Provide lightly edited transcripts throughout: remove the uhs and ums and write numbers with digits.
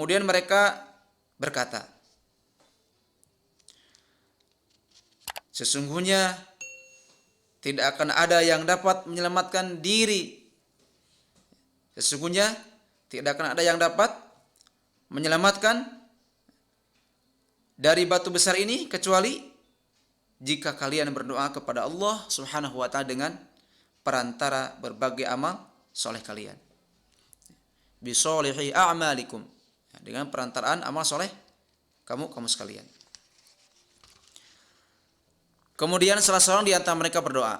Kemudian mereka berkata, sesungguhnya tidak akan ada yang dapat menyelamatkan diri. Sesungguhnya tidak akan ada yang dapat menyelamatkan dari batu besar ini kecuali jika kalian berdoa kepada Allah Subhanahu wa taala dengan perantara berbagai amal soleh kalian. Bisolihi a'malikum, dengan perantaraan amal soleh kamu sekalian. Kemudian salah seorang di antara mereka berdoa,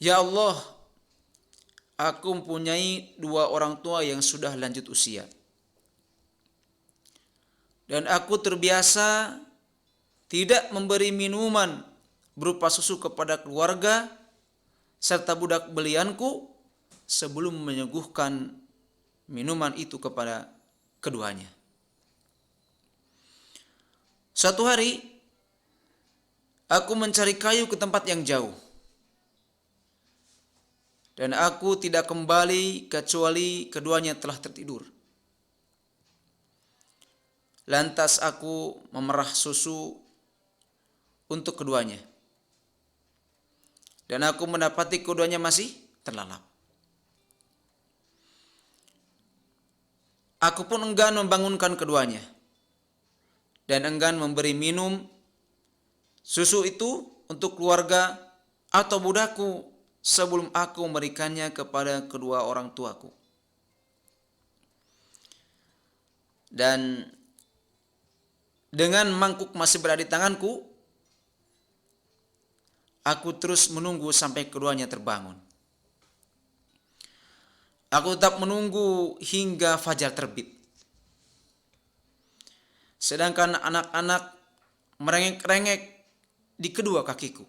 ya Allah, aku mempunyai 2 orang tua yang sudah lanjut usia. Dan aku terbiasa tidak memberi minuman berupa susu kepada keluarga serta budak belianku sebelum menyuguhkan minuman itu kepada keduanya. Suatu hari, aku mencari kayu ke tempat yang jauh. Dan aku tidak kembali kecuali keduanya telah tertidur. Lantas aku memerah susu untuk keduanya. Dan aku mendapati keduanya masih terlalap. Aku pun enggan membangunkan keduanya. Dan enggan memberi minum susu itu untuk keluarga atau budakku sebelum aku memberikannya kepada kedua orang tuaku. Dan dengan mangkuk masih berada di tanganku, aku terus menunggu sampai keduanya terbangun. Aku tetap menunggu hingga fajar terbit. Sedangkan anak-anak merengek-rengek di kedua kakiku.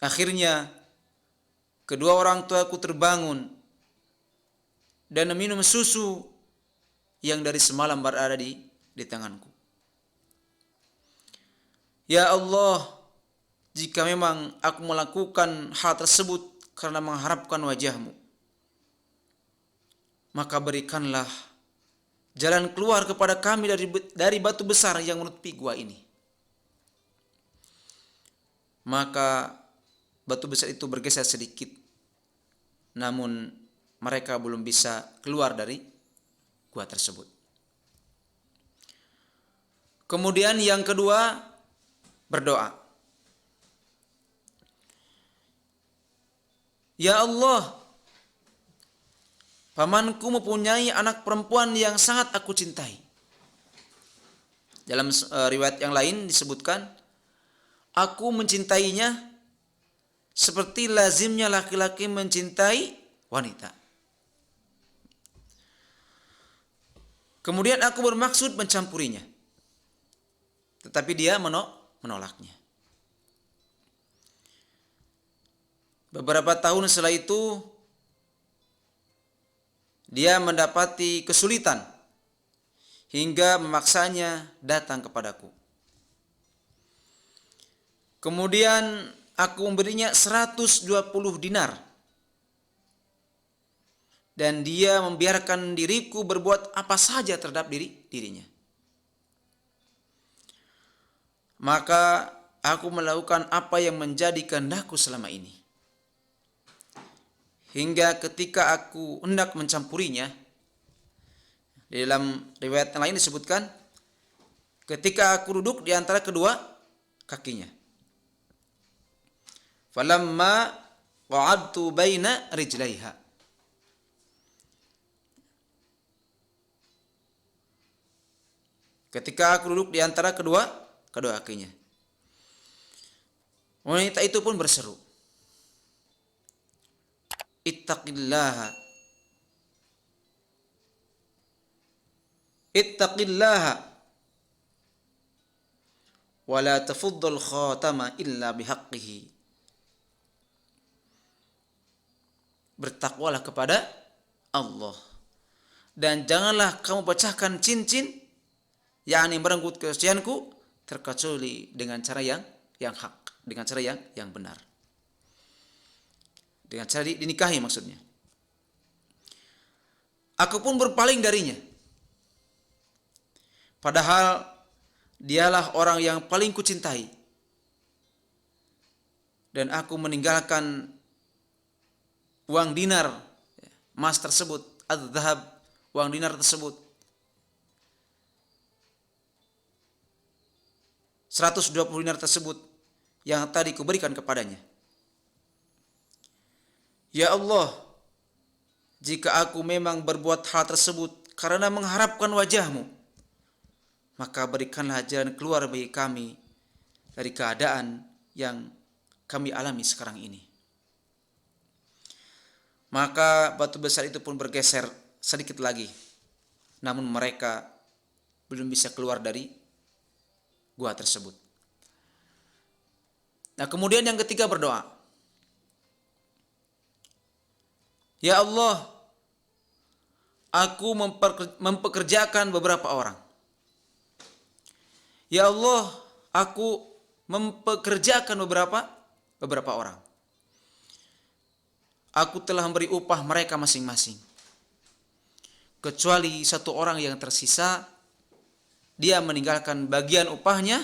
Akhirnya, kedua orang tuaku terbangun dan meminum susu yang dari semalam berada di tanganku. Ya Allah, jika memang aku melakukan hal tersebut karena mengharapkan wajah-Mu, maka berikanlah jalan keluar kepada kami dari batu besar yang menutupi gua ini. Maka batu besar itu bergeser sedikit, namun mereka belum bisa keluar dari gua tersebut. Kemudian yang kedua berdoa, ya Allah, pamanku mempunyai anak perempuan yang sangat aku cintai. Dalam riwayat yang lain disebutkan, aku mencintainya seperti lazimnya laki-laki mencintai wanita. Kemudian aku bermaksud mencampurinya, tetapi dia menolaknya. Beberapa tahun setelah itu, dia mendapati kesulitan hingga memaksanya datang kepadaku. Kemudian aku memberinya 120 dinar. Dan dia membiarkan diriku berbuat apa saja terhadap dirinya. Maka aku melakukan apa yang menjadi kehendakku selama ini. Hingga ketika aku hendak mencampurinya, di dalam riwayat yang lain disebutkan, ketika aku duduk di antara kedua kakinya. Falamma qa'adtu baina rijlaiha. Ketika aku duduk di antara kedua kakinya, wanita itu pun berseru, Ittaqillaha wa la tafuddal khatama illa bihaqqihi. Bertakwalah kepada Allah dan janganlah kamu pecahkan cincin yakni merenggut kesucianku terkecuali dengan cara yang hak, dengan cara yang benar. dengan cara dinikahi maksudnya. Aku pun berpaling darinya. Padahal dialah orang yang paling kucintai. Dan aku meninggalkan uang dinar, emas tersebut, adzhab, uang dinar tersebut. 120 dinar tersebut yang tadi kuberikan kepadanya. Ya Allah, jika aku memang berbuat hal tersebut karena mengharapkan wajah-Mu, maka berikanlah jalan keluar bagi kami dari keadaan yang kami alami sekarang ini. Maka batu besar itu pun bergeser sedikit lagi. Namun mereka belum bisa keluar dari gua tersebut. Nah, kemudian yang ketiga berdoa. Ya Allah, aku mempekerjakan beberapa orang. Ya Allah, aku mempekerjakan beberapa orang. Aku telah memberi upah mereka masing-masing. Kecuali satu orang yang tersisa, dia meninggalkan bagian upahnya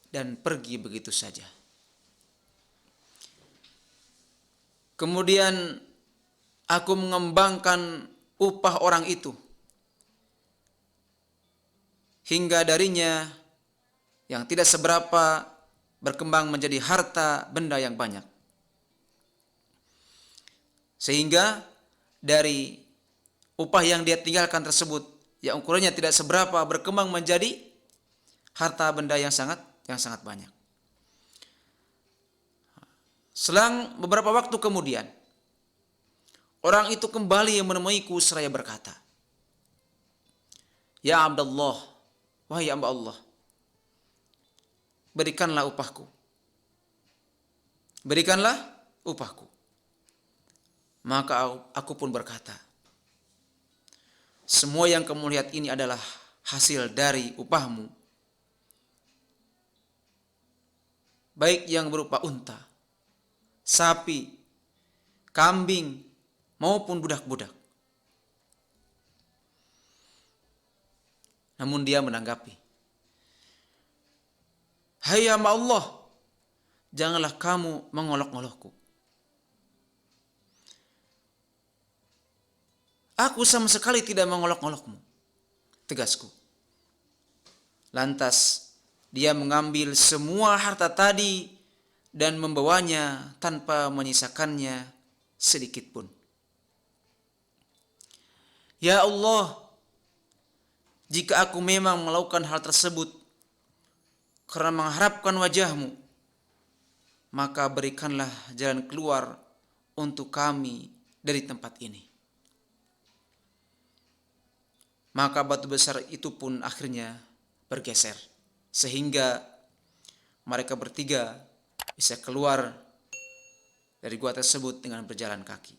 dan pergi begitu saja. Kemudian aku mengembangkan upah orang itu hingga darinya yang tidak seberapa berkembang menjadi harta benda yang banyak. Sehingga dari upah yang dia tinggalkan tersebut yang ukurannya tidak seberapa berkembang menjadi harta benda yang sangat banyak. Selang beberapa waktu kemudian, orang itu kembali menemuiku seraya berkata, Ya Abdullah, wahai hamba Allah, berikanlah upahku. Berikanlah upahku. Maka aku pun berkata, semua yang kamu lihat ini adalah hasil dari upahmu. Baik yang berupa unta, sapi, kambing, maupun budak-budak. Namun dia menanggapi, Hai hamba Allah, janganlah kamu mengolok-olokku. Aku sama sekali tidak mengolok-olokmu, tegasku. Lantas dia mengambil semua harta tadi dan membawanya tanpa menyisakannya sedikit pun. Ya Allah, jika aku memang melakukan hal tersebut karena mengharapkan wajah-Mu, maka berikanlah jalan keluar untuk kami dari tempat ini. Maka batu besar itu pun akhirnya bergeser, sehingga mereka bertiga bisa keluar dari gua tersebut dengan berjalan kaki.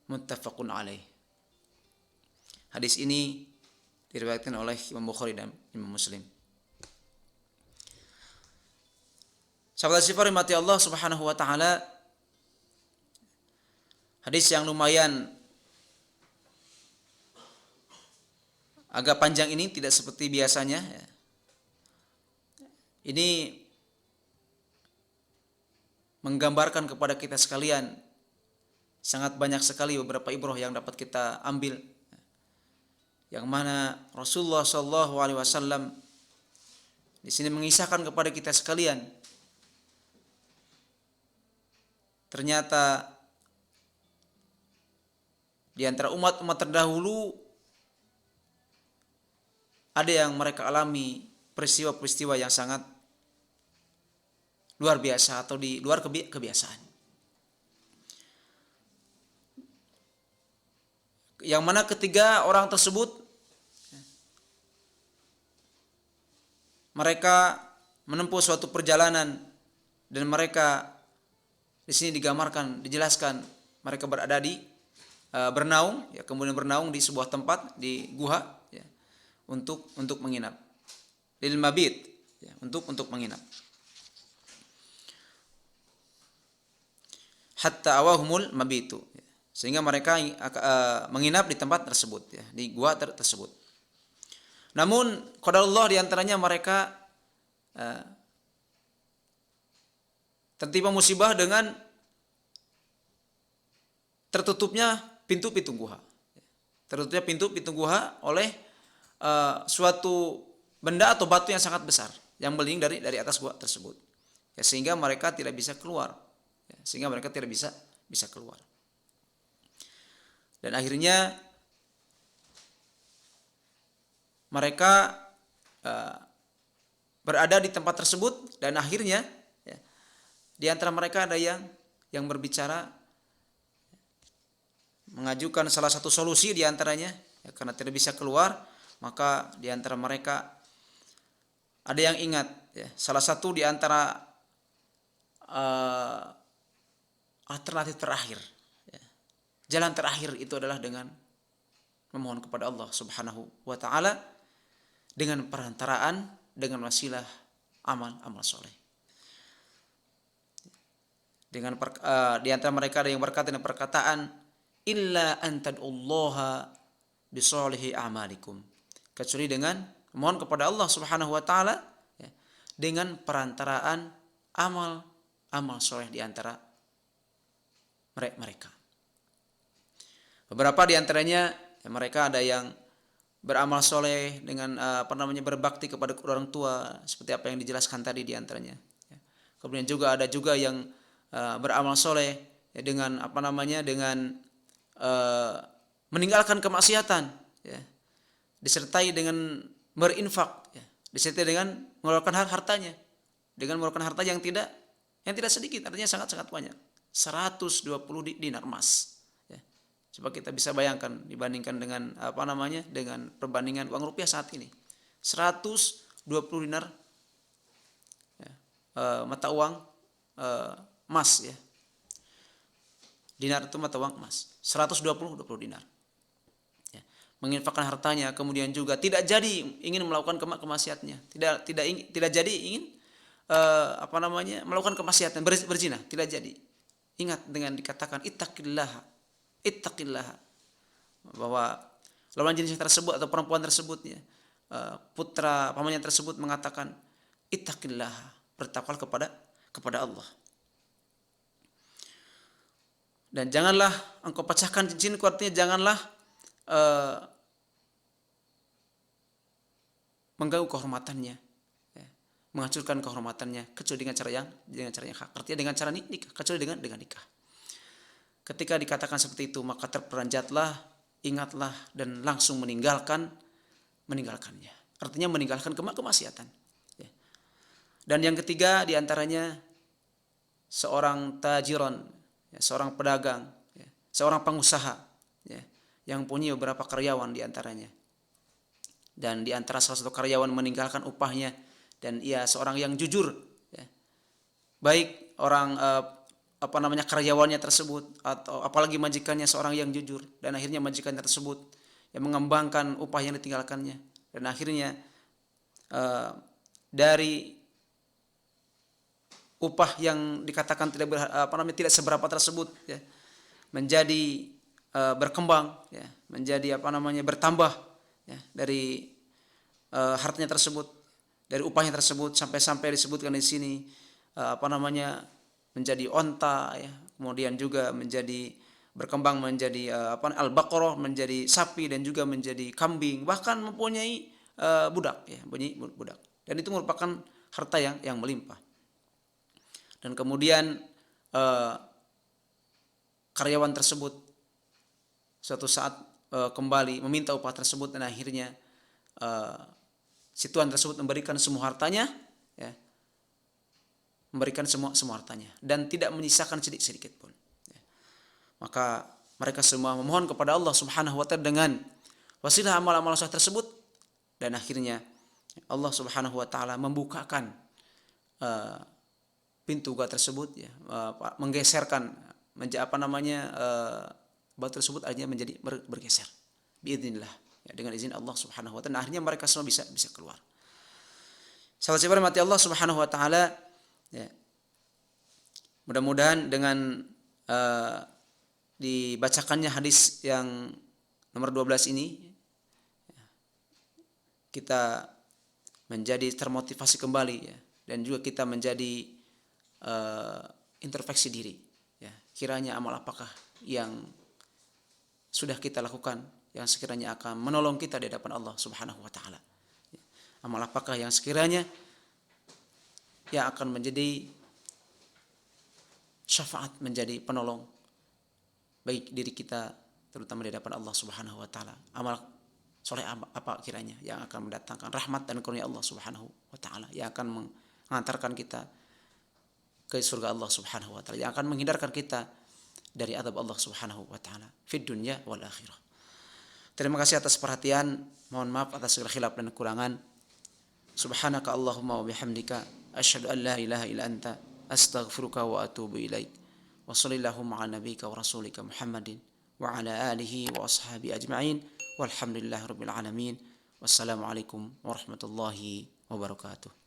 Muttafaqun alaih. Hadis ini diriwayatkan oleh Imam Bukhari dan Imam Muslim. Sahabat sifar mati Allah Subhanahu wa taala, hadis yang lumayan agak panjang ini, tidak seperti biasanya. Ini menggambarkan kepada kita sekalian sangat banyak sekali beberapa ibrah yang dapat kita ambil, yang mana Rasulullah SAW di sini mengisahkan kepada kita sekalian, ternyata di antara umat-umat terdahulu ada yang mereka alami peristiwa-peristiwa yang sangat luar biasa atau di luar kebiasaan. Yang mana ketiga orang tersebut mereka menempuh suatu perjalanan dan mereka di sini digambarkan, dijelaskan mereka berada di bernaung, ya, kemudian bernaung di sebuah tempat di guha, ya, untuk menginap. Lil mabit, ya, untuk menginap. hatta awahumul mabitu, sehingga mereka menginap di tempat tersebut, ya, di gua tersebut. Namun qadarullah di antaranya mereka tertimpa musibah dengan tertutupnya pintu-pintu gua. Tertutupnya pintu-pintu gua oleh suatu benda atau batu yang sangat besar yang melingkar dari atas gua tersebut. Ya, sehingga mereka tidak bisa keluar. Ya, sehingga mereka tidak bisa keluar. Dan akhirnya mereka berada di tempat tersebut, dan akhirnya ya, di antara mereka ada yang berbicara mengajukan salah satu solusi di antaranya, ya, karena tidak bisa keluar, maka di antara mereka ada yang ingat, ya, salah satu di antara alternatif terakhir, ya, jalan terakhir itu adalah dengan memohon kepada Allah Subhanahu wa taala dengan perantaraan, dengan wasilah amal soleh. Di antara mereka ada yang berkata dengan perkataan illa antad'ullaha bisolihi amalikum, kecuali dengan memohon kepada Allah Subhanahu wa taala, ya, dengan perantaraan amal soleh di antara mereka. Beberapa di antaranya, ya, mereka ada yang beramal soleh dengan berbakti kepada orang tua, seperti apa yang dijelaskan tadi di antaranya. Ya. Kemudian juga ada yang beramal soleh, ya, dengan dengan meninggalkan kemaksiatan, ya, disertai dengan berinfak, ya, disertai dengan mengeluarkan hartanya, dengan mengeluarkan harta yang tidak sedikit, artinya sangat banyak, 120 dinar emas. Coba kita bisa bayangkan dibandingkan dengan dengan perbandingan uang rupiah saat ini. 120 dinar, ya, mata uang emas, ya. Dinar itu mata uang emas. 120 dinar. Ya. Menginfakkan hartanya, kemudian juga tidak jadi ingin melakukan kemaksiatnya. Tidak jadi ingin melakukan kemaksiatan, berzina, tidak jadi. Ingat dengan dikatakan ittaqillah, bahwa lawan jenis tersebut atau perempuan tersebut, ya, putra pamannya tersebut mengatakan ittaqillah, bertakwalah kepada Allah, dan janganlah engkau pecahkan cincinku, artinya janganlah mengganggu kehormatannya, ya, menghancurkan kehormatannya, kecuali dengan cara yang hak, artinya dengan cara nikah, kecuali dengan nikah. Ketika dikatakan seperti itu, maka terperanjatlah, ingatlah, dan langsung meninggalkannya. Artinya meninggalkan kemaksiatan. Ya. Dan yang ketiga diantaranya seorang tajiron, ya, seorang pedagang, ya, seorang pengusaha, ya, yang punya beberapa karyawan diantaranya. Dan diantara salah satu karyawan meninggalkan upahnya, dan ia seorang yang jujur, ya. Baik orang karyawannya tersebut atau apalagi majikannya seorang yang jujur, dan akhirnya majikannya tersebut yang mengembangkan upah yang ditinggalkannya, dan akhirnya dari upah yang dikatakan tidak seberapa tersebut, ya, menjadi berkembang, ya, menjadi bertambah, ya, dari hartanya tersebut, dari upahnya tersebut, sampai disebutkan di sini menjadi onta, ya, kemudian juga berkembang menjadi al-baqarah, menjadi sapi, dan juga menjadi kambing, bahkan mempunyai budak, ya, budak. Dan itu merupakan harta yang melimpah. Dan kemudian karyawan tersebut suatu saat kembali meminta upah tersebut, dan akhirnya si tuan tersebut memberikan semua hartanya, ya, memberikan semua hartanya, dan tidak menyisakan sedikit pun. Ya. Maka mereka semua memohon kepada Allah Subhanahu wa taala dengan wasilah amal soleh tersebut, dan akhirnya Allah Subhanahu wa taala membukakan pintu gua tersebut, ya, menggeserkan batu tersebut akhirnya menjadi bergeser biidznillah, ya, dengan izin Allah Subhanahu wa taala. Akhirnya mereka semua bisa keluar. Sahabat sahabat mati Allah Subhanahu wa taala, ya, mudah-mudahan dengan eh, dibacakannya hadis yang nomor 12 ini, kita menjadi termotivasi kembali ya, dan juga kita menjadi introspeksi diri ya. Kiranya amal apakah yang sudah kita lakukan yang sekiranya akan menolong kita di hadapan Allah Subhanahu wa taala. Amal apakah yang sekiranya yang akan menjadi syafaat, menjadi penolong baik diri kita terutama di hadapan Allah Subhanahu wa taala. Amal soleh apa kiranya yang akan mendatangkan rahmat dan karunia Allah Subhanahu wa taala, yang akan mengantarkan kita ke surga Allah Subhanahu wa taala, yang akan menghindarkan kita dari azab Allah Subhanahu wa taala fid dunya wal akhirah. Terima kasih atas perhatian. Mohon maaf atas segala khilaf dan kekurangan. Subhanaka Allahumma wa bihamdika asyhadu an la ilaha illa anta astaghfiruka wa atubu ilaik. Wa sallallahu ala nabiyyika wa rasulika Muhammadin wa ala alihi wa ashabi ajma'in. Walhamdulillahirabbil alamin. Wassalamualaikum warahmatullahi wabarakatuh.